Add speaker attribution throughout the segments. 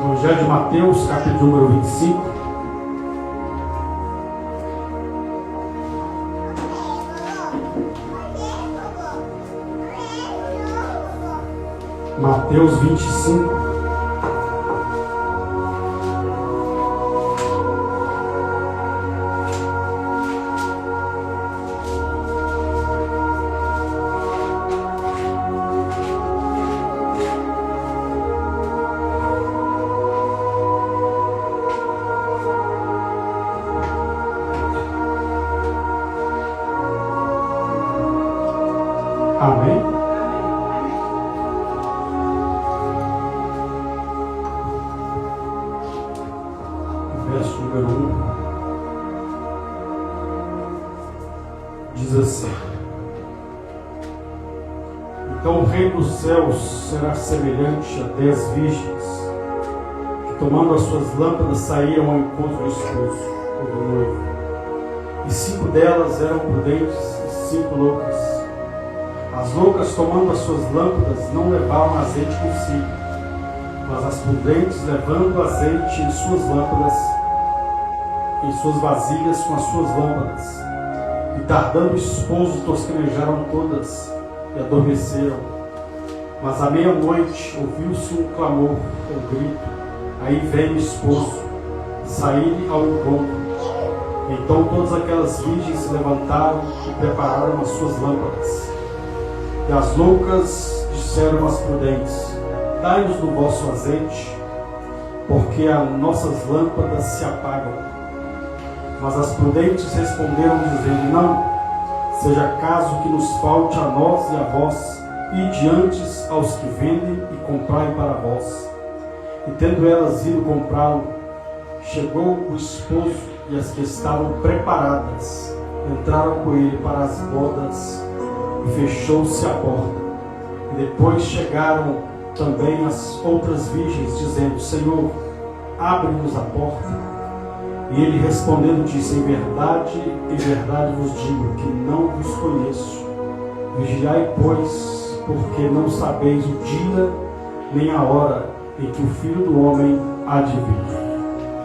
Speaker 1: Evangelho de Mateus, capítulo número 25. Mateus 25. Amém? Verso número 1 diz assim: Então o reino dos céus será semelhante a 10 virgens que, tomando as suas lâmpadas, saíram ao encontro do esposo, ou do noivo. E 5 delas eram prudentes e 5 loucas. As loucas, tomando as suas lâmpadas, não levavam azeite consigo, mas as prudentes, levando azeite em suas lâmpadas, em suas vasilhas com as suas lâmpadas. E tardando o esposo, tosquenejaram todas e adormeceram. Mas à meia-noite ouviu-se um clamor, ou grito: Aí vem o esposo, saí ao encontro. Então todas aquelas virgens se levantaram e prepararam as suas lâmpadas. E as loucas disseram às prudentes: Dai-nos do vosso azeite, porque as nossas lâmpadas se apagam. Mas as prudentes responderam, dizendo: Não, seja caso que nos falte a nós e a vós, ide antes aos que vendem e comprai para vós. E tendo elas ido comprá-lo, chegou o esposo, e as que estavam preparadas entraram com ele para as bodas, e fechou-se a porta. E depois chegaram também as outras virgens, dizendo: Senhor, abre-nos a porta. E ele respondendo disse: Em verdade vos digo que não vos conheço. Vigiai, pois, porque não sabeis o dia nem a hora em que o Filho do Homem há de vir.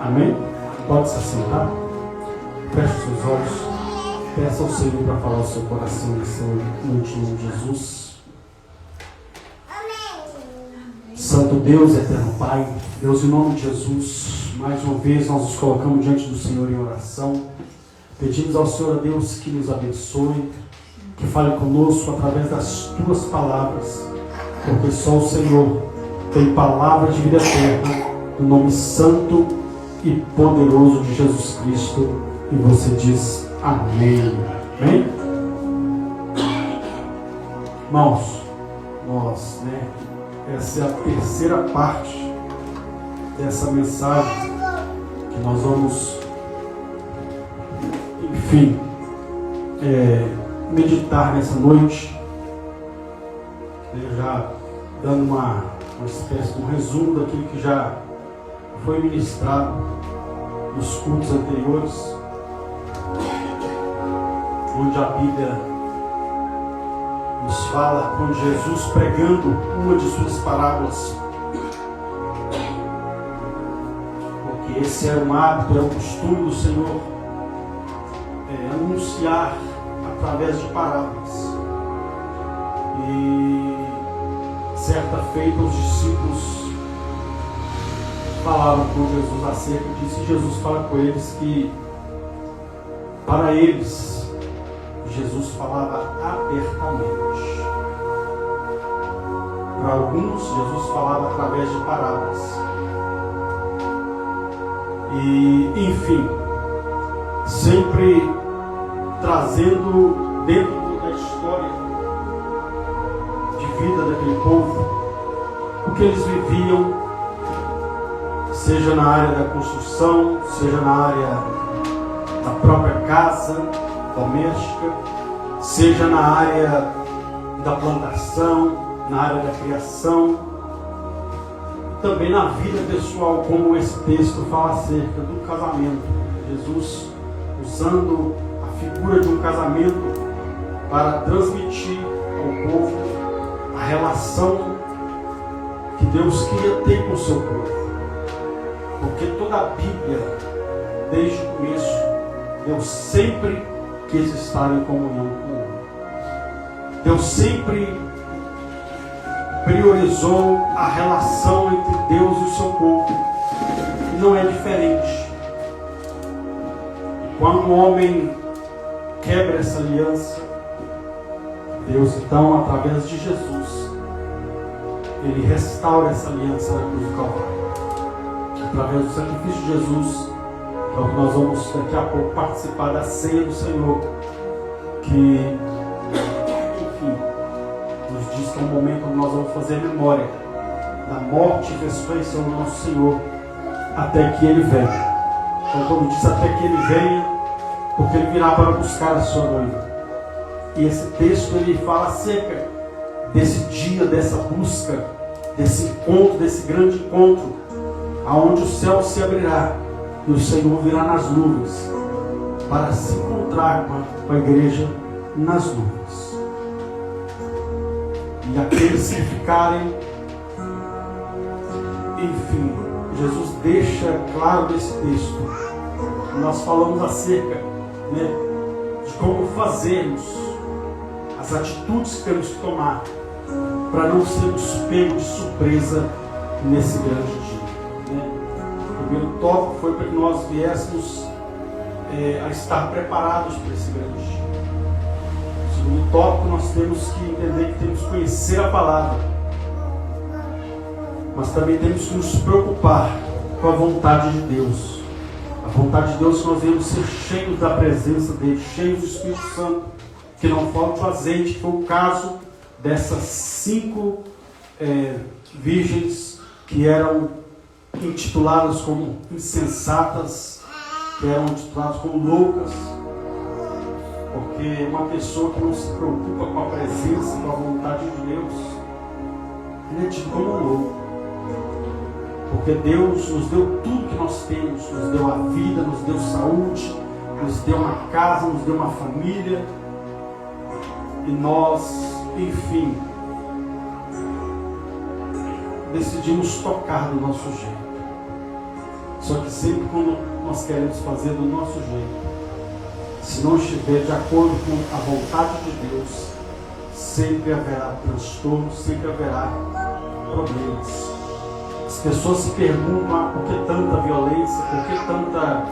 Speaker 1: Amém? Pode se assentar. Feche os seus olhos. Peça ao Senhor para falar o seu coração nesse noite, em nome de Jesus. Santo Deus, eterno Pai, Deus, em nome de Jesus, mais uma vez nós nos colocamos diante do Senhor em oração. Pedimos ao Senhor, Deus, que nos abençoe, que fale conosco através das tuas palavras, porque só o Senhor tem palavra de vida eterna, no nome santo e poderoso de Jesus Cristo. E você diz: Amém. Amém? Irmãos, essa é a terceira parte dessa mensagem que nós vamos, enfim, meditar nessa noite. Já dando uma espécie de um resumo daquilo que já foi ministrado nos cultos anteriores, onde a Bíblia nos fala, quando Jesus, pregando uma de suas parábolas, porque esse era um hábito, era um costume do Senhor, anunciar através de parábolas. E certa feita os discípulos falavam com Jesus acerca disso, e Jesus fala com eles que, para eles, Jesus falava abertamente. Para alguns, Jesus falava através de parábolas. E, enfim, sempre trazendo dentro da história de vida daquele povo o que eles viviam, seja na área da construção, seja na área da própria casa doméstica, seja na área da plantação, na área da criação, também na vida pessoal, como esse texto fala acerca do casamento. Jesus usando a figura de um casamento para transmitir ao povo a relação que Deus queria ter com o seu povo. Porque toda a Bíblia, desde o começo, Deus sempre quis estar em comunhão com o homem. Deus sempre priorizou a relação entre Deus e o seu povo. E não é diferente. E quando o homem quebra essa aliança, Deus então, através de Jesus, Ele restaura essa aliança na cruz do Calvário. Através do sacrifício de Jesus, então nós vamos daqui a pouco participar da ceia do Senhor, que, enfim, nos diz que é um momento onde nós vamos fazer memória da morte e ressurreição do nosso Senhor, até que Ele venha. Então, quando diz até que Ele venha, porque Ele virá para buscar a sua noiva. E esse texto ele fala acerca desse dia, dessa busca, desse encontro, desse grande encontro, aonde o céu se abrirá e o Senhor virá nas nuvens para se encontrar com a igreja nas nuvens. E aqueles que ficarem, enfim, Jesus deixa claro nesse texto. Nós falamos acerca, de como fazermos, as atitudes que temos que tomar para não sermos pegos de surpresa nesse grande dia. O primeiro tópico foi para que nós viéssemos a estar preparados para esse grande dia. O segundo tópico, nós temos que entender que temos que conhecer a palavra, mas também temos que nos preocupar com a vontade de Deus. A vontade de Deus é que nós devemos ser cheios da presença dele, cheios do Espírito Santo, que não falte o azeite, que foi o caso dessas 5 virgens que eram intituladas como insensatas, que eram intituladas como loucas, porque uma pessoa que não se preocupa com a presença, com a vontade de Deus, ele é tido como louco. Porque Deus nos deu tudo que nós temos, nos deu a vida, nos deu saúde, nos deu uma casa, nos deu uma família, e nós, enfim, decidimos tocar do nosso jeito. Só que sempre quando nós queremos fazer do nosso jeito, se não estiver de acordo com a vontade de Deus, sempre haverá transtorno, sempre haverá problemas. As pessoas se perguntam por que tanta violência, por que tanta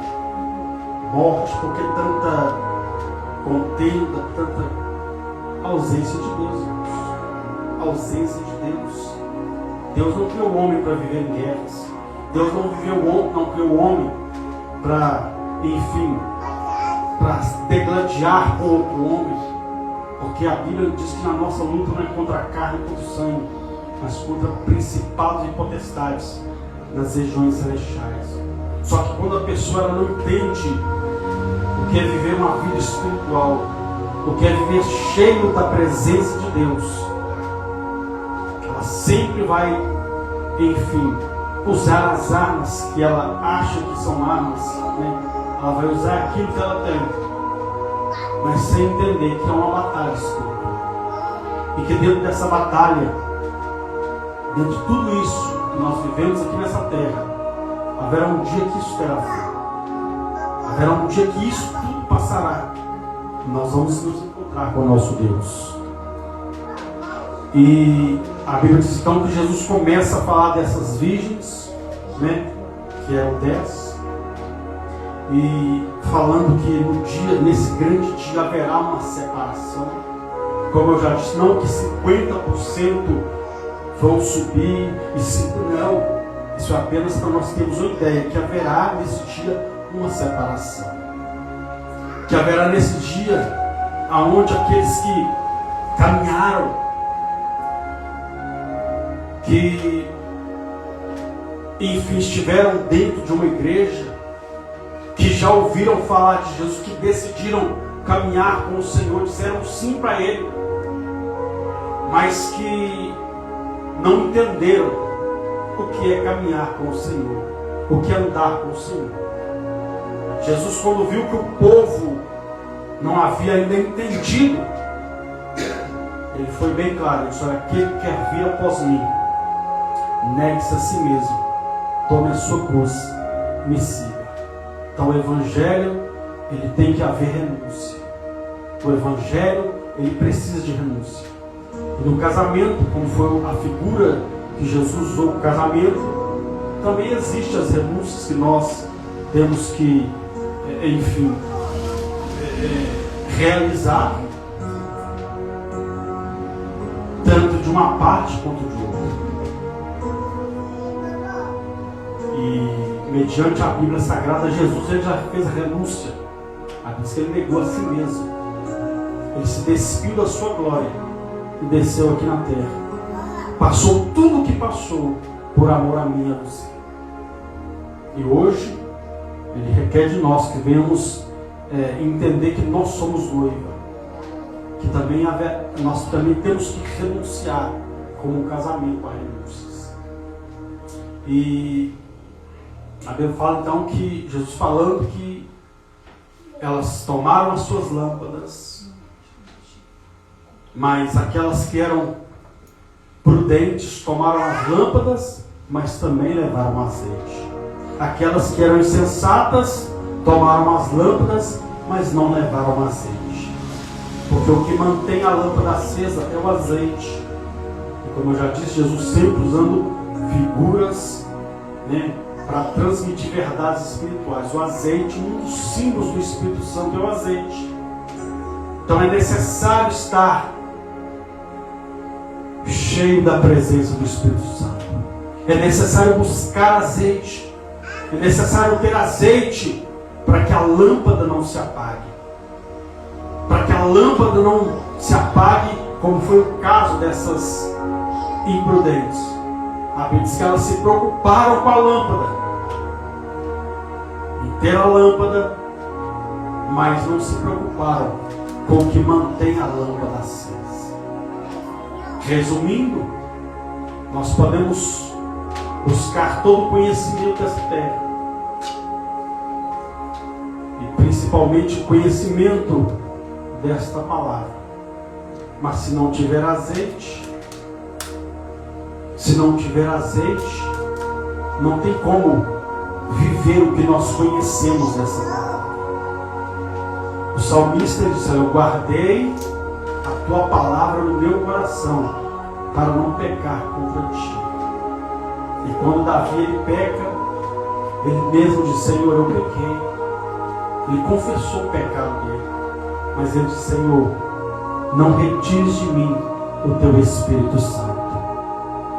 Speaker 1: morte, por que tanta contenda, tanta ausência de Deus, irmãos. Ausência de Deus. Deus não criou o homem para viver em guerras. Deus não criou o homem para, enfim, para degladiar com outro homem. Porque a Bíblia diz que na nossa luta não é contra a carne e contra o sangue, mas contra principados e potestades nas regiões celestiais. Só que quando a pessoa ela não entende o que é viver uma vida espiritual, o que é viver cheio da presença de Deus, ela sempre vai, enfim, usar as armas que ela acha que são armas, Ela vai usar aquilo que ela tem, mas sem entender que é uma batalha espiritual. E que dentro dessa batalha, dentro de tudo isso que nós vivemos aqui nessa terra, haverá um dia que isso terá fim. Haverá um dia que isso tudo passará. E nós vamos nos encontrar com o nosso Deus. E a Bíblia diz então que Jesus começa a falar dessas virgens, que é o 10. E falando que no dia, nesse grande dia, haverá uma separação. Como eu já disse, não que 50% vão subir e 50% não. Isso é apenas para nós termos uma ideia que haverá nesse dia uma separação. Que haverá nesse dia aonde aqueles que caminharam, que enfim estiveram dentro de uma igreja, que já ouviram falar de Jesus, que decidiram caminhar com o Senhor, disseram sim para Ele, mas que não entenderam o que é caminhar com o Senhor, o que é andar com o Senhor. Jesus, quando viu que o povo não havia ainda entendido, Ele foi bem claro, Ele disse: olha, aquele que quer vir após mim, negue-se a si mesmo, tome a sua cruz me siga. Então o Evangelho, ele tem que haver renúncia. O Evangelho, ele precisa de renúncia. E no casamento, como foi a figura que Jesus usou no casamento, também existem as renúncias que nós temos que, enfim, realizar, tanto de uma parte quanto de outra. E mediante a Bíblia Sagrada, Jesus ele já fez a renúncia. A Bíblia diz que ele negou a si mesmo. Ele se despiu da sua glória e desceu aqui na terra. Passou tudo o que passou por amor a mim e a você. E hoje, ele requer de nós que venhamos entender que nós somos noiva. Que também nós também temos que renunciar, como um casamento a renúncias. E a Bíblia fala então que Jesus falando que elas tomaram as suas lâmpadas, mas aquelas que eram prudentes tomaram as lâmpadas, mas também levaram azeite. Aquelas que eram insensatas tomaram as lâmpadas, mas não levaram azeite. Porque o que mantém a lâmpada acesa é o azeite. E como eu já disse, Jesus sempre usando figuras, para transmitir verdades espirituais. O azeite, um dos símbolos do Espírito Santo é o azeite. Então é necessário estar cheio da presença do Espírito Santo. É necessário buscar azeite. É necessário ter azeite para que a lâmpada não se apague. Para que a lâmpada não se apague, como foi o caso dessas imprudentes. A Bíblia diz que elas se preocuparam com a lâmpada, em ter a lâmpada, mas não se preocuparam com o que mantém a lâmpada acesa. Resumindo, nós podemos buscar todo o conhecimento dessa terra, e principalmente o conhecimento desta palavra, mas se não tiver azeite, não tem como viver o que nós conhecemos dessa palavra. O salmista disse: eu guardei a tua palavra no meu coração para não pecar contra ti. E quando Davi ele peca, ele mesmo diz: Senhor, eu pequei. Ele confessou o pecado dele, mas ele disse: Senhor, não retires de mim o teu Espírito Santo.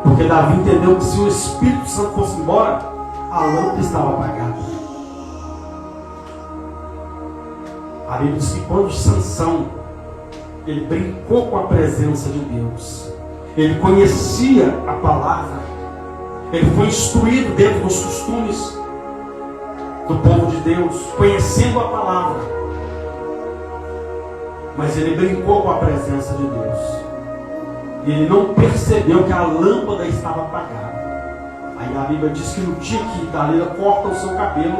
Speaker 1: Porque Davi entendeu que se o Espírito Santo fosse embora, a lâmpada estava apagada. A Bíblia diz que quando Sansão ele brincou com a presença de Deus, ele conhecia a palavra, ele foi instruído dentro dos costumes do povo de Deus, conhecendo a palavra, mas ele brincou com a presença de Deus. E ele não percebeu que a lâmpada estava apagada. Aí a Bíblia diz que no dia que Dalila corta o seu cabelo,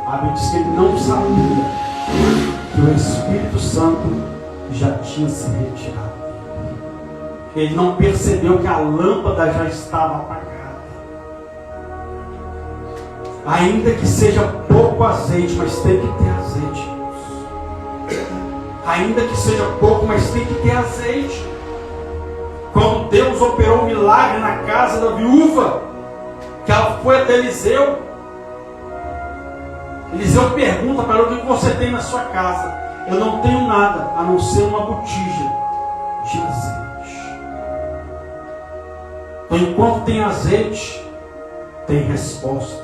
Speaker 1: a Bíblia diz que ele não sabia que o Espírito Santo já tinha se retirado. Ele não percebeu que a lâmpada já estava apagada. Ainda que seja pouco azeite, mas tem que ter azeite. Ainda que seja pouco, mas tem que ter azeite. Quando Deus operou um milagre na casa da viúva, que ela foi até Eliseu, Eliseu pergunta para ela: o que você tem na sua casa? Eu não tenho nada, a não ser uma botija de azeite. Então, enquanto tem azeite, tem resposta.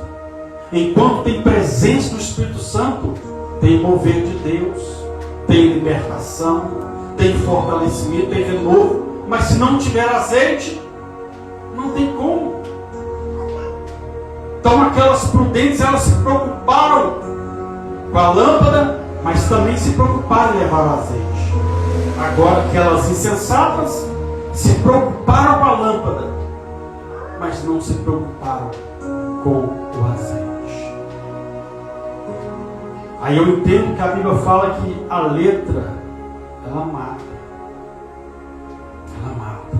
Speaker 1: Enquanto tem presença do Espírito Santo, tem mover de Deus, tem libertação, tem fortalecimento, tem renovo. Mas se não tiver azeite, não tem como. Então aquelas prudentes, elas se preocuparam com a lâmpada, mas também se preocuparam em levar o azeite. Agora aquelas insensatas se preocuparam com a lâmpada, mas não se preocuparam com o azeite. Aí eu entendo que a Bíblia fala que a letra, ela mata. Ela mata.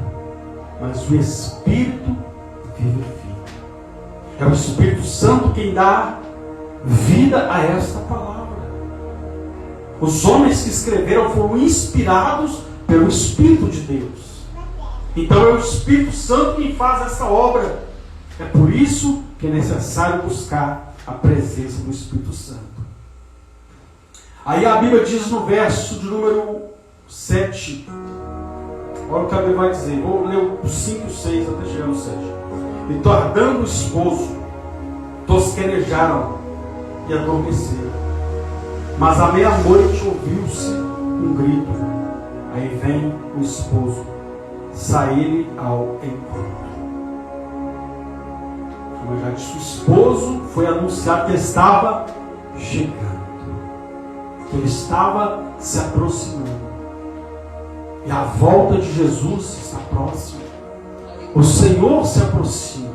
Speaker 1: Mas o Espírito vivifica. É o Espírito Santo quem dá vida a esta palavra. Os homens que escreveram foram inspirados pelo Espírito de Deus. Então é o Espírito Santo quem faz essa obra. É por isso que é necessário buscar a presença do Espírito Santo. Aí a Bíblia diz no verso de número 7. Olha o que a Bíblia vai dizer. Vou ler o 5 e 6 até chegar no 7. E tardando o esposo, tosquenejaram e adormeceram. Mas à meia-noite ouviu-se um grito. Aí vem o esposo sair ao encontro. Como eu já disse, o esposo foi anunciado que ele estava chegando, que ele estava se aproximando. E a volta de Jesus está próxima. O Senhor se aproxima.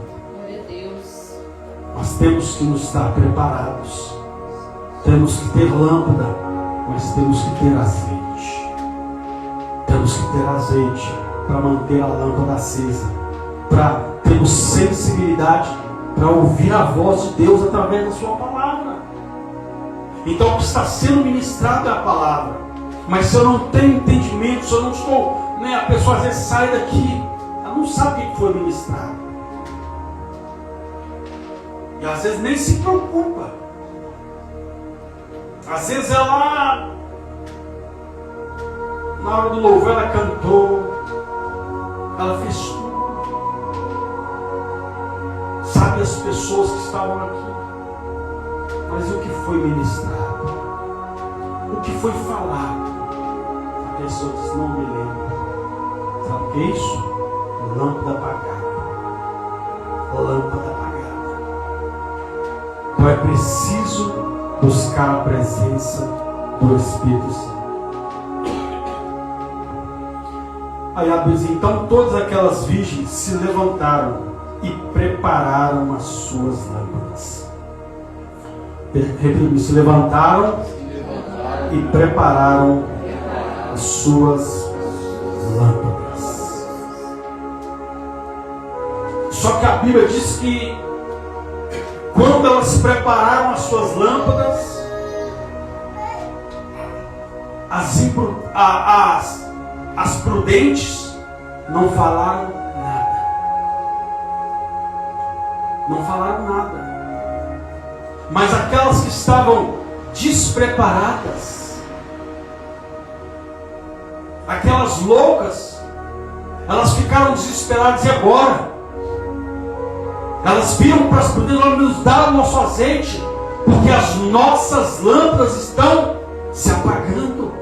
Speaker 1: Nós temos que nos estar preparados. Temos que ter lâmpada, mas temos que ter azeite. Temos que ter azeite para manter a lâmpada acesa, para termos sensibilidade para ouvir a voz de Deus através da sua palavra. Então o que está sendo ministrado é a palavra. Mas se eu não tenho entendimento, se eu não estou, a pessoa às vezes sai daqui, ela não sabe o que foi ministrado. E às vezes nem se preocupa. Às vezes ela, na hora do louvor, ela cantou, ela fez tudo. Sabe as pessoas que estavam aqui. Mas o que foi ministrado? O que foi falado? A pessoa diz, não me lembro. Sabe o que é isso? Lâmpada apagada. Lâmpada apagada. Então é preciso buscar a presença do Espírito Santo. Aí a Bíblia diz, então todas aquelas virgens se levantaram e prepararam as suas lâmpadas. Se levantaram e prepararam as suas lâmpadas. Só que a Bíblia diz que quando elas prepararam as suas lâmpadas, as prudentes não falaram nada. Não falaram nada. Mas aquelas que estavam despreparadas, aquelas loucas, elas ficaram desesperadas. E agora? Elas viram para as prudentes, vamos nos dar o nosso azeite, porque as nossas lâmpadas estão se apagando.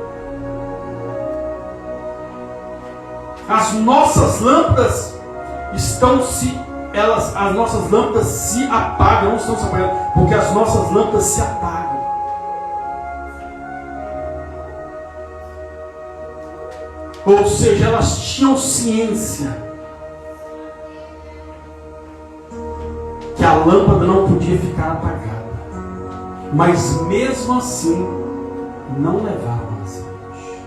Speaker 1: As nossas lâmpadas as nossas lâmpadas se apagam, não estão se apagando, porque as nossas lâmpadas se apagam. Ou seja, elas tinham ciência que a lâmpada não podia ficar apagada, mas mesmo assim não levavam azeite.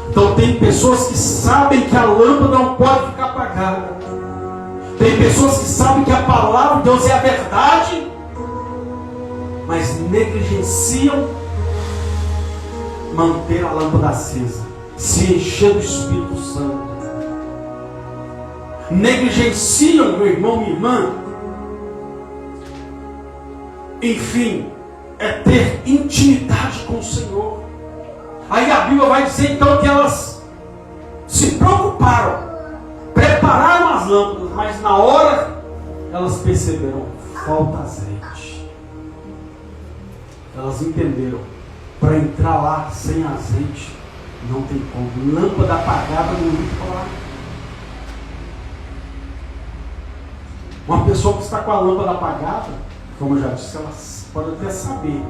Speaker 1: Então tem pessoas que sabem que a lâmpada não pode ficar apagada. Tem pessoas que sabem que a palavra de Deus é a verdade, mas negligenciam manter a lâmpada acesa, se encher do Espírito Santo. Negligenciam, meu irmão, minha irmã. Enfim, é ter intimidade com o Senhor. Aí a Bíblia vai dizer então que elas se preocuparam, prepararam as lâmpadas, mas na hora elas perceberam, falta azeite. Elas entenderam, para entrar lá sem azeite não tem como. Lâmpada apagada não tem como. Uma pessoa que está com a lâmpada apagada, como eu já disse, ela pode até saber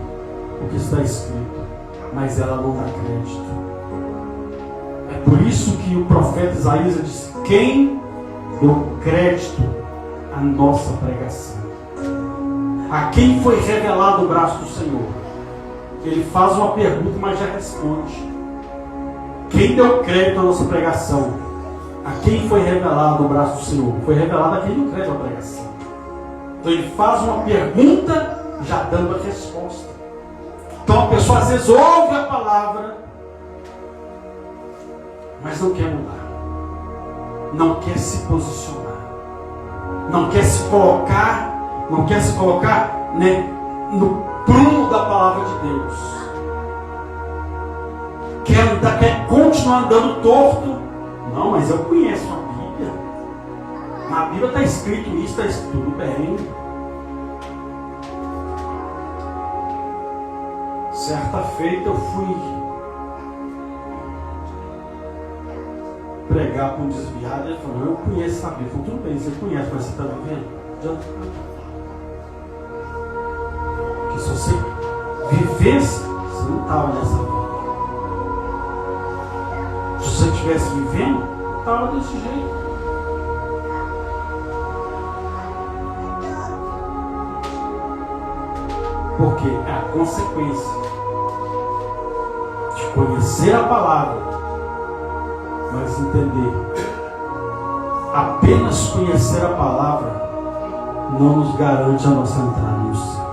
Speaker 1: o que está escrito, mas ela não dá crédito. É por isso que o profeta Isaías disse: quem deu crédito à nossa pregação? A quem foi revelado o braço do Senhor? Ele faz uma pergunta, mas já responde. Quem deu crédito à nossa pregação? A quem foi revelado o braço do Senhor? Foi revelado a quem deu crédito à pregação. Então ele faz uma pergunta, já dando a resposta. Então a pessoa às vezes ouve a palavra, mas não quer mudar. Não quer se posicionar. Não quer se colocar, né, no prumo da palavra de Deus. Quer continuar andando torto. Não, mas eu conheço a Bíblia. Na Bíblia está escrito isso, está escrito tudo bem. Certa feita eu fui pregar para um desviado e ele falou, eu conheço a Bíblia. Eu falei, tudo bem, você conhece, mas você está vivendo? Adianta nada. Porque se você vivesse, você não estava nessa vida. Se você estivesse vivendo, estava desse jeito. Porque é a consequência de conhecer a palavra, mas entender. Apenas conhecer a palavra não nos garante a nossa entrada no céu.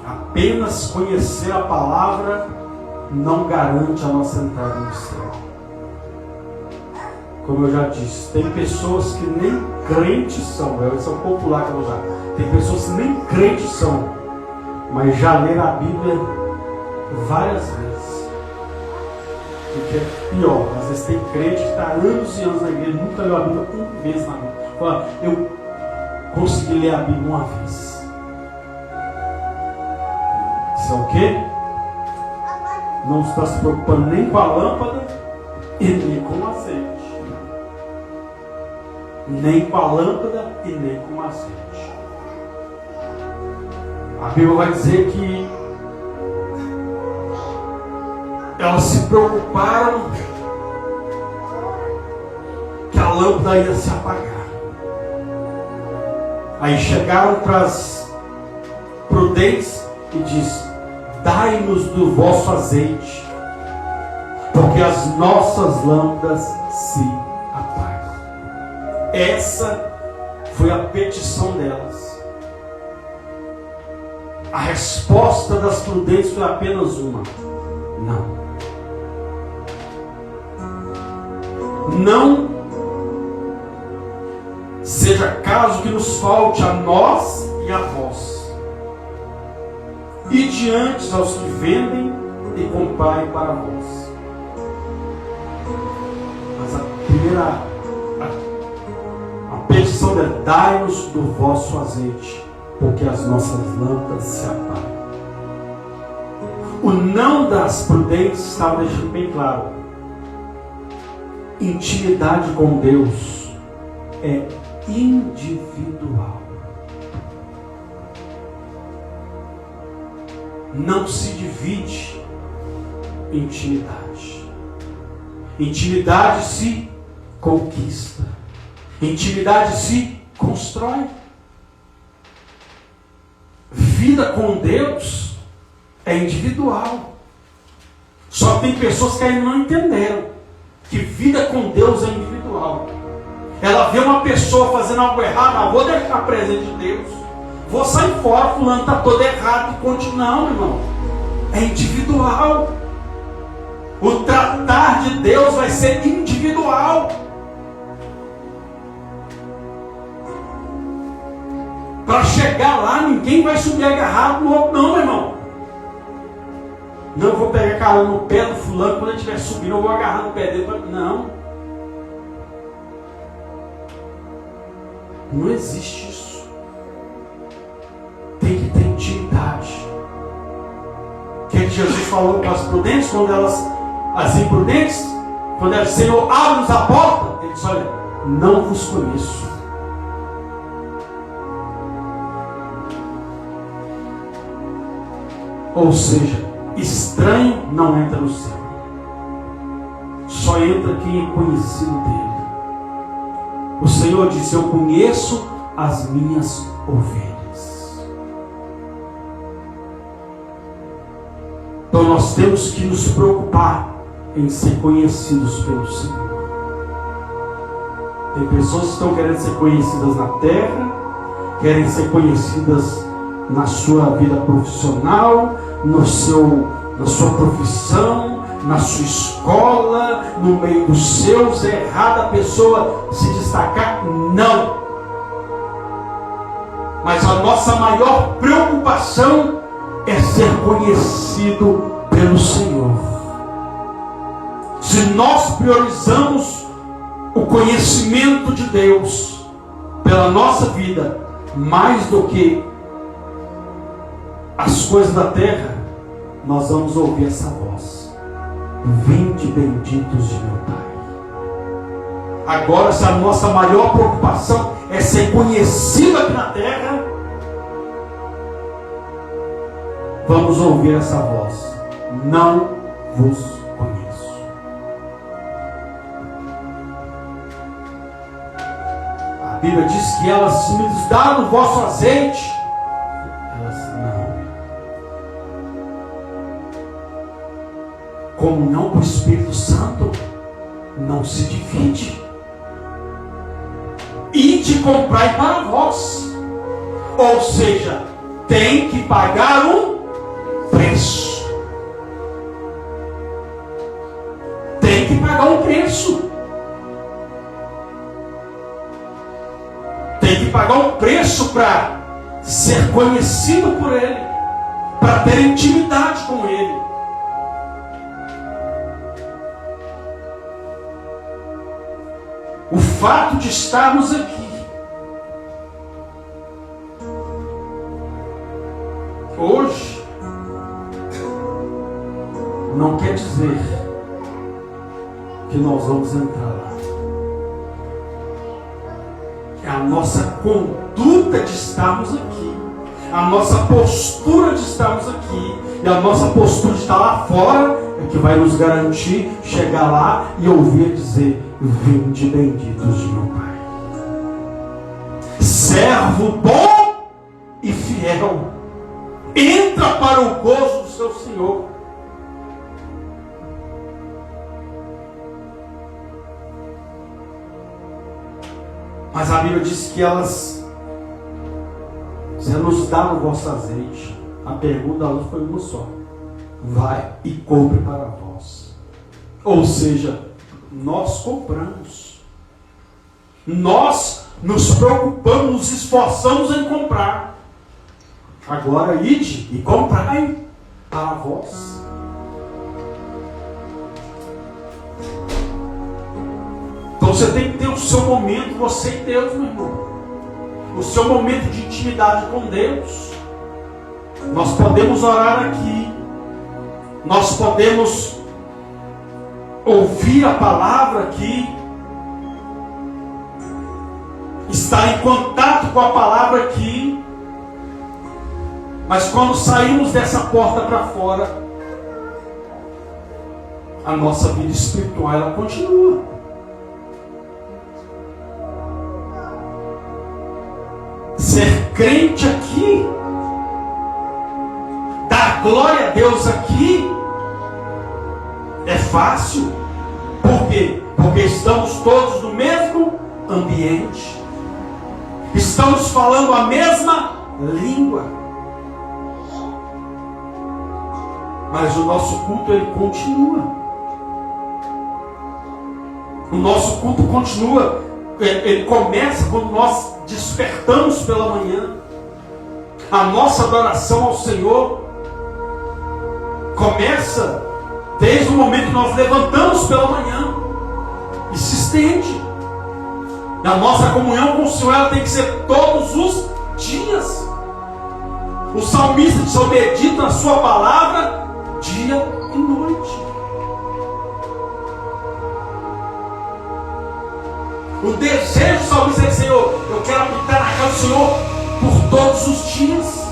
Speaker 1: Apenas conhecer a palavra não garante a nossa entrada no céu. Como eu já disse, tem pessoas que nem crentes são, essa é o popular que eu vou usar. Tem pessoas que nem crentes são, mas já leram a Bíblia várias vezes. O que é pior, às vezes tem crente que está anos e anos na igreja, nunca leu a Bíblia uma vez na vida. Fala, eu consegui ler a Bíblia uma vez. Isso é o quê? Não está se preocupando nem com a lâmpada e nem com o azeite. Nem com a lâmpada e nem com o azeite. A Bíblia vai dizer que elas se preocuparam que a lâmpada ia se apagar. Aí chegaram para as prudentes e disse: dai-nos do vosso azeite, porque as nossas lâmpadas se apagam. Essa foi a petição delas. A resposta das prudentes foi apenas uma: não. Não seja caso que nos falte a nós e a vós, e diante aos que vendem e comprarem para vós. Mas a primeira a petição é: dai-nos do vosso azeite, porque as nossas lâmpadas se apagam. O não das prudentes estava deixando bem claro. Intimidade com Deus é individual. Não se divide intimidade. Intimidade se conquista. Intimidade se constrói. Vida com Deus é individual. Só tem pessoas que ainda não entenderam que vida com Deus é individual. Ela vê uma pessoa fazendo algo errado, vou deixar presente de Deus, vou sair fora, fulano está todo errado e continua. Não, irmão, é individual. O tratar de Deus vai ser individual. Para chegar lá, ninguém vai subir agarrado no outro, não, meu irmão. Não, eu vou pegar carona no pé do fulano, quando ele estiver subindo, eu vou agarrar no pé dele. Não. Não existe isso. Tem que ter intimidade. O que Jesus falou para as prudentes, quando elas, as imprudentes, quando elas, Senhor, abre-nos a porta, ele disse: olha, não vos conheço. Ou seja, estranho não entra no céu. Só entra quem é conhecido dele. O Senhor disse: eu conheço as minhas ovelhas. Então nós temos que nos preocupar em ser conhecidos pelo Senhor. Tem pessoas que estão querendo ser conhecidas na terra, querem ser conhecidas na sua vida profissional, na sua profissão, na sua escola, no meio dos seus. É errado a pessoa se destacar? Não. Mas a nossa maior preocupação é ser conhecido pelo Senhor. Se nós priorizamos o conhecimento de Deus pela nossa vida, mais do que as coisas da terra, nós vamos ouvir essa voz: vinde benditos de meu Pai. Agora, se a nossa maior preocupação é ser conhecido aqui na terra, vamos ouvir essa voz: não vos conheço. A Bíblia diz que elas me daram o vosso azeite. Elas não. Comunhão com o Espírito Santo não se divide. Ide comprai para vós. Ou seja, tem que pagar um preço. Tem que pagar um preço. Tem que pagar um preço para ser conhecido por Ele, para ter intimidade com Ele. O fato de estarmos aqui hoje não quer dizer que nós vamos entrar lá. É a nossa conduta de estarmos aqui, a nossa postura de estarmos aqui e a nossa postura de estar lá fora é que vai nos garantir chegar lá e ouvir dizer: vinde benditos de meu Pai. Servo bom e fiel, entra para o gozo do seu Senhor. Mas a Bíblia diz que elas nos dá o vosso azeite. A pergunta da luz foi uma só: vai e compre para vós. Ou seja, nós compramos. Nós nos preocupamos, nos esforçamos em comprar. Agora ide e comprai para vós. Então você tem que ter o seu momento, você e Deus, meu irmão. O seu momento de intimidade com Deus. Nós podemos orar aqui. Nós podemos ouvir a palavra aqui. Estar em contato com a palavra aqui. Mas quando saímos dessa porta para fora, a nossa vida espiritual ela continua. Ser crente aqui, dar glória a Deus aqui, é fácil. Por quê? Porque estamos todos no mesmo ambiente. Estamos falando a mesma língua. Mas o nosso culto ele continua. O nosso culto continua. Ele começa quando nós despertamos pela manhã. A nossa adoração ao Senhor começa desde o momento que nós levantamos pela manhã e se estende. A nossa comunhão com o Senhor ela tem que ser todos os dias. O salmista diz: eu medito na sua palavra dia e noite. O desejo do salmista é: Senhor, eu quero habitar na casa do Senhor por todos os dias.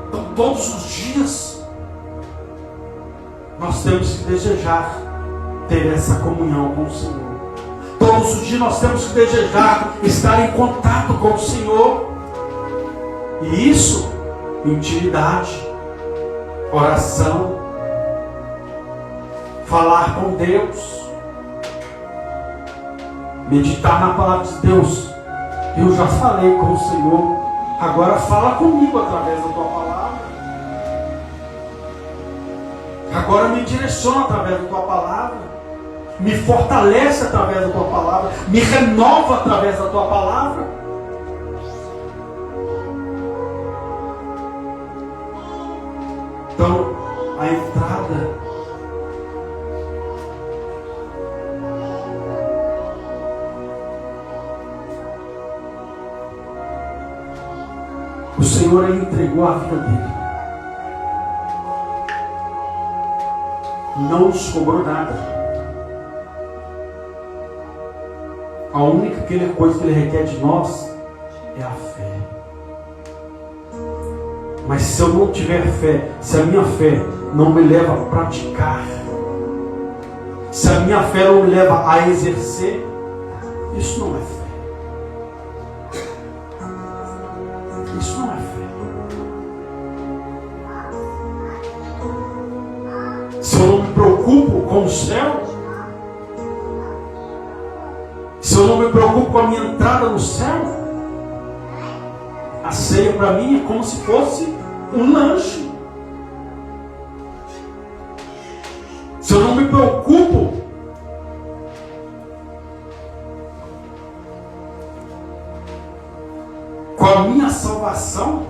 Speaker 1: Então, todos os dias nós temos que desejar ter essa comunhão com o Senhor. Todos os dias nós temos que desejar estar em contato com o Senhor. E isso intimidade, oração, falar com Deus, meditar na palavra de Deus. Eu já falei com o Senhor, agora fala comigo através da tua palavra. Agora me direciona através da tua palavra, me fortalece através da tua palavra, me renova através da tua palavra. Então, a entrada o Senhor, Ele entregou a vida dele, não nos cobrou nada. A única coisa que Ele requer de nós é a fé. Mas se eu não tiver fé, se a minha fé não me leva a praticar, se a minha fé não me leva a exercer, isso não é fé. Isso não é fé. Se eu não me preocupo com o céu, se eu não me preocupo com a minha entrada no céu, a ceia para mim é como se fosse um lanche. Se eu não me preocupo com a minha salvação,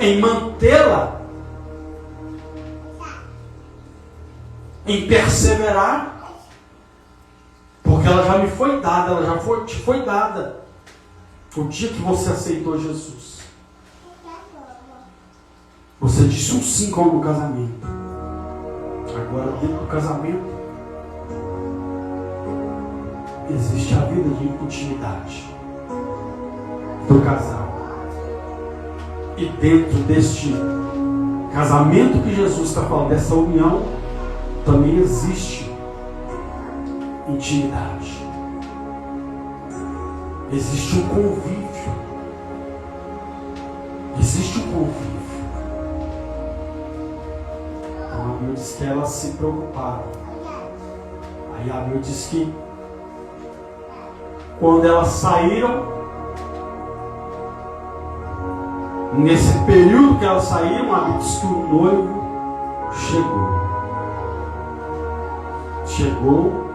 Speaker 1: em mantê-la, em perseverar, porque ela já me foi dada, ela já te foi dada o dia que você aceitou Jesus. Você disse um sim como no casamento. Agora, dentro do casamento, existe a vida de intimidade do casal. E dentro deste casamento que Jesus está falando, dessa união, também existe intimidade. Existe um convívio. Existe um convívio. A Bíblia diz que elas se preocuparam. Aí a Bíblia diz que quando elas saíram, nesse período que elas saíram, a Bíblia diz que o noivo chegou,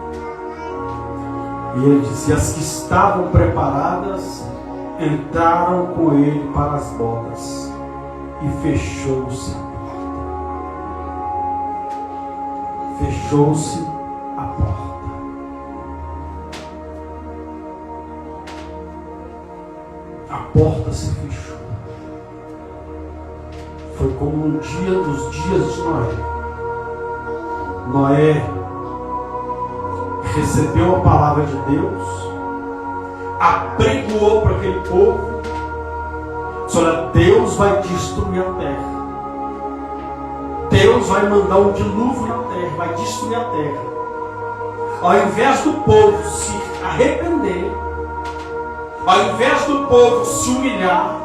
Speaker 1: e ele disse: as que estavam preparadas entraram com ele para as bodas, e fechou-se a porta. Fechou-se a porta. A porta se fechou. Foi como no dia dos dias de Noé. Noé recebeu a palavra de Deus, apregoou para aquele povo: olha, Deus vai destruir a terra. Deus vai mandar um dilúvio na terra, vai destruir a terra. Ao invés do povo se arrepender, ao invés do povo se humilhar,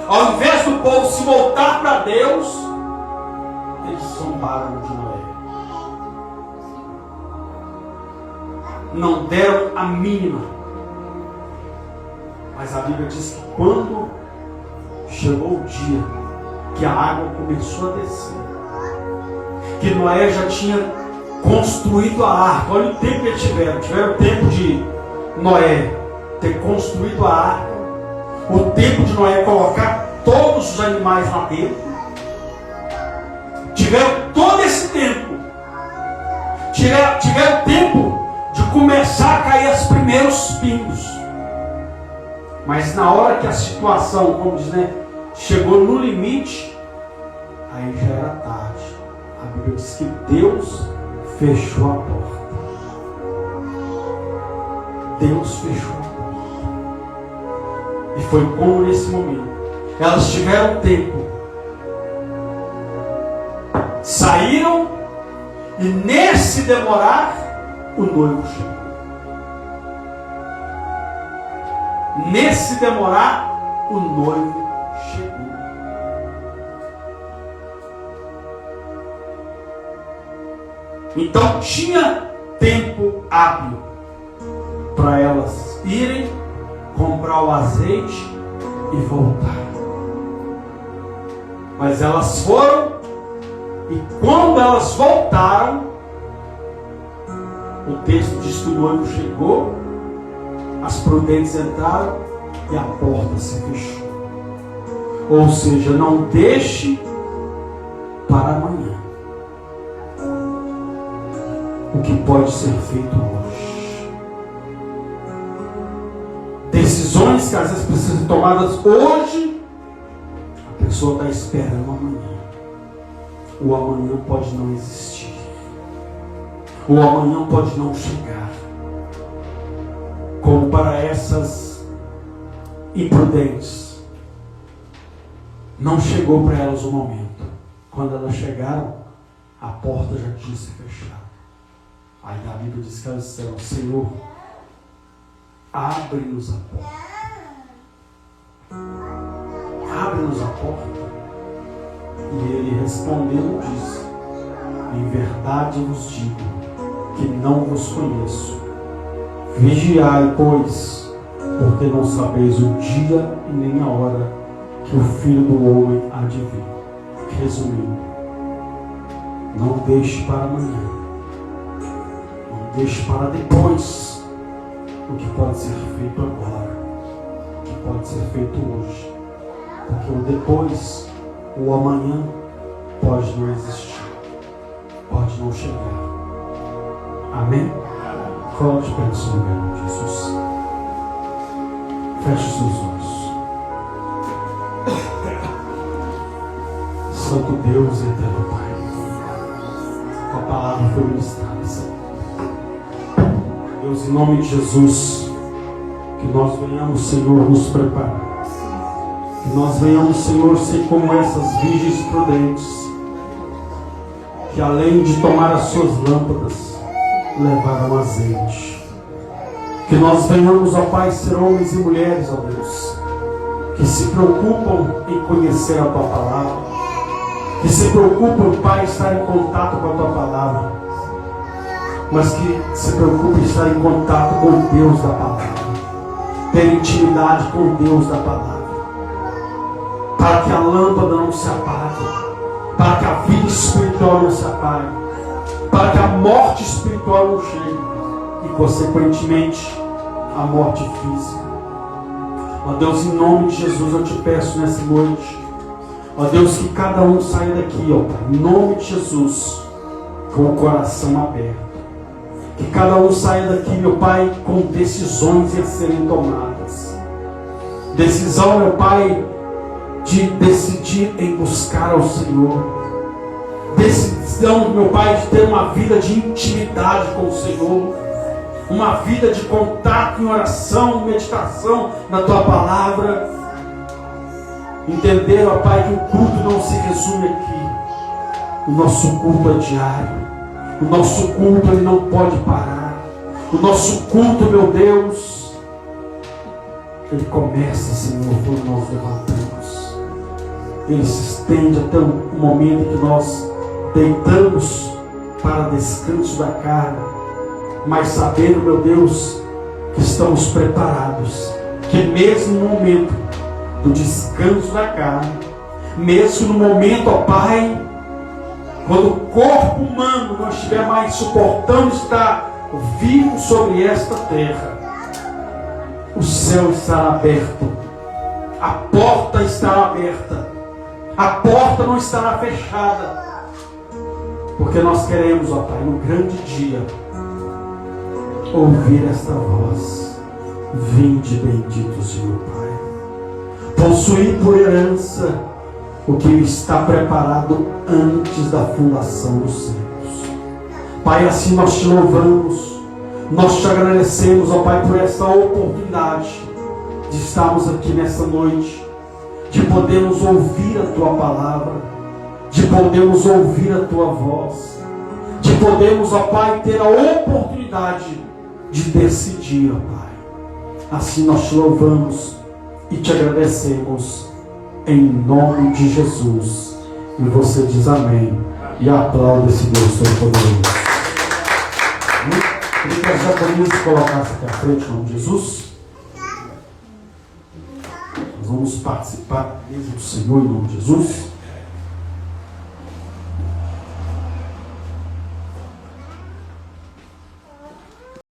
Speaker 1: ao invés do povo se voltar para Deus, eles zombaram de Noé. Não deram a mínima. Mas a Bíblia diz que quando chegou o dia que a água começou a descer, que Noé já tinha construído a arca. Olha o tempo que eles tiveram. Tiveram o tempo de Noé ter construído a arca, o tempo de Noé colocar todos os animais lá dentro. Tiveram todo esse tempo. Tiveram tempo de começar a cair os primeiros pingos. Mas na hora que a situação, como diz, né, chegou no limite, aí já era tarde. A Bíblia diz que Deus fechou a porta. Deus fechou a porta. E foi como nesse momento. Elas tiveram tempo. Saíram. E nesse demorar, o noivo chegou. Nesse demorar, o noivo chegou. Então tinha tempo hábil para elas irem comprar o azeite e voltar. Mas elas foram, e quando elas voltaram, o texto diz que o noivo chegou, as prudentes entraram e a porta se fechou. Ou seja, não deixe para amanhã o que pode ser feito hoje. Decisões que às vezes precisam ser tomadas hoje, a pessoa está esperando amanhã. O amanhã pode não existir. O amanhã pode não chegar. Como para essas imprudentes, não chegou para elas o momento. Quando elas chegaram, a porta já tinha se fechado. Aí a Bíblia diz que elas disseram: Senhor, abre-nos a porta. Abre-nos a porta. E ele respondendo disse: em verdade vos digo que não vos conheço. Vigiai, pois, porque não sabeis o dia e nem a hora que o Filho do Homem há de vir. Resumindo, não deixe para amanhã, não deixe para depois o que pode ser feito agora, o que pode ser feito hoje, porque o depois, o amanhã, pode não existir, pode não chegar. Amém? Coloque para o seu lugar, Jesus. Feche os seus olhos. Santo Deus e eterno Pai, a palavra foi ministrada, Senhor. Deus, em nome de Jesus, que nós venhamos, Senhor, nos preparar. Que nós venhamos, Senhor, ser como essas virgens prudentes, que além de tomar as suas lâmpadas, levaram azeite. Que nós venhamos, ó Pai, ser homens e mulheres, ó Deus, que se preocupam em conhecer a Tua palavra, que se preocupam, Pai, em estar em contato com a Tua palavra, mas que se preocupam em estar em contato com o Deus da palavra, ter intimidade com o Deus da palavra, para que a lâmpada não se apague, para que a vida espiritual não se apague, para que a morte espiritual não chegue e, consequentemente, a morte física. Ó Deus, em nome de Jesus, eu te peço nessa noite, ó Deus, que cada um saia daqui, ó Pai, em nome de Jesus, com o coração aberto. Que cada um saia daqui, meu Pai, com decisões a serem tomadas. Decisão, meu Pai, de decidir em buscar ao Senhor. Decisão, meu Pai, de ter uma vida de intimidade com o Senhor. Uma vida de contato em oração, meditação na Tua palavra. Entender, ó Pai, que o culto não se resume aqui. O nosso culto é diário. O nosso culto, ele não pode parar. O nosso culto, meu Deus, ele começa, Senhor, quando nós levantamos. Ele se estende até o momento que nós deitamos para descanso da carne, mas sabendo, meu Deus, que estamos preparados, que mesmo no momento do descanso da carne, mesmo no momento, ó Pai, quando o corpo humano não estiver mais suportando estar vivo sobre esta terra, o céu estará aberto, a porta estará aberta, a porta não estará fechada, porque nós queremos, ó Pai, no grande dia, ouvir esta voz: vinde benditos de meu Pai, possuir por herança o que está preparado antes da fundação dos céus. Pai, assim nós te louvamos, nós te agradecemos, ó Pai, por essa oportunidade de estarmos aqui nessa noite, de podermos ouvir a Tua palavra, de podermos ouvir a Tua voz, de podermos, ó Pai, ter a oportunidade de decidir, ó Pai. Assim nós te louvamos e te agradecemos, em nome de Jesus. E você diz amém e aplaude esse Deus Todo-Poderoso. Queria que as diaconisas se colocassem aqui à frente, em nome de Jesus. Nós vamos participar da mesa do Senhor, em nome de Jesus.